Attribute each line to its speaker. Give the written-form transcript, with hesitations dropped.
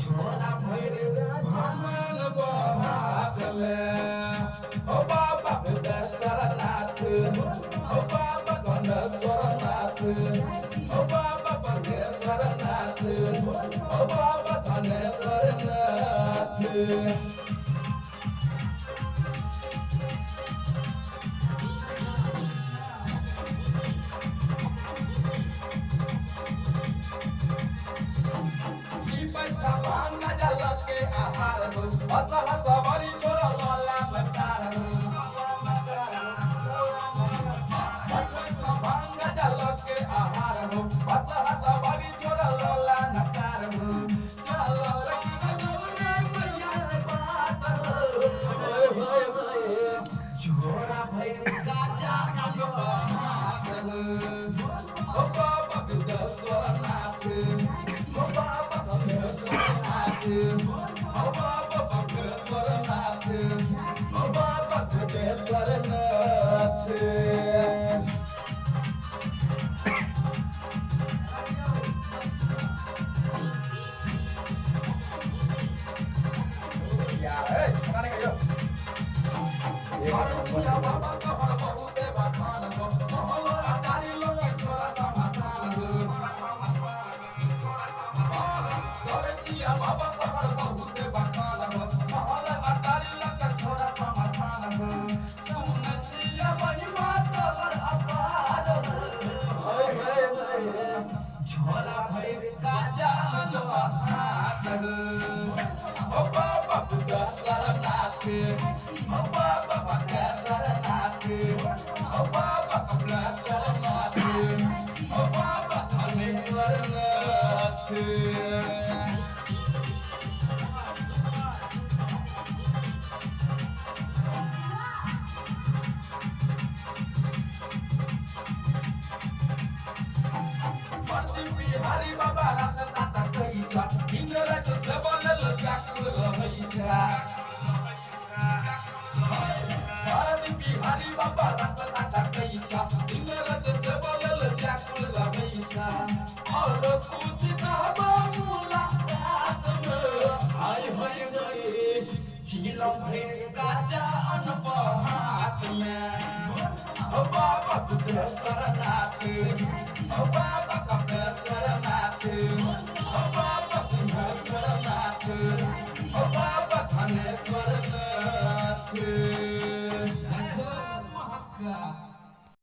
Speaker 1: छोरा भैर भामन बहाकले ओ बाबा सरनाथ ओ बाबा गणेश्वरनाथ ओ बाबा परमेश्वरनाथ ओ बाबा धनेश्वरनाथ पैसा भांगा जल के आहार हो हस हस बड़ी छोरा लाला मतार हो पैसा भांगा जल के आहार हो हस हस बड़ी छोरा लाला नकार हो चलो रखी गलोरे मैया से बात हो छोरा भैर काजा आगे बात हो ओ बाबा विद्यास्वरनाथ ओ बाबा ओ बाबा परमेश्वरनाथ ओ बाबा धनेश्वरनाथ पूजा बाबा कहर बहुते बखान हो महल अटारी लोग छोरा समासान हो करचिया बाबा कहर बहुते बखान हो महल अटारी लोग छोरा समासान हो सुनचिया महिमा तोहर अपार छोरा भैर काजा हाथ ओ बाबा बुद्ध सरनाथ ओ बाबा सरनाथ ओ बाबा सरनाथ ओ बाबा धनेश्वरनाथ बिहारी बाबा रास्ता तकई छ इंद्रज सबल व्याकुल रहई छ बिहारी बाबा रास्ता तकई छ इंद्रज सबल व्याकुल रहई छ और कुछ कहबा मुलाकात में आय होय गए झीलम भैर काजा अनपहात में ओ बाबा बुद्ध सरनाथ ओ बाबा सरनाथ ओ बाबा सिंह सरनाथ ओ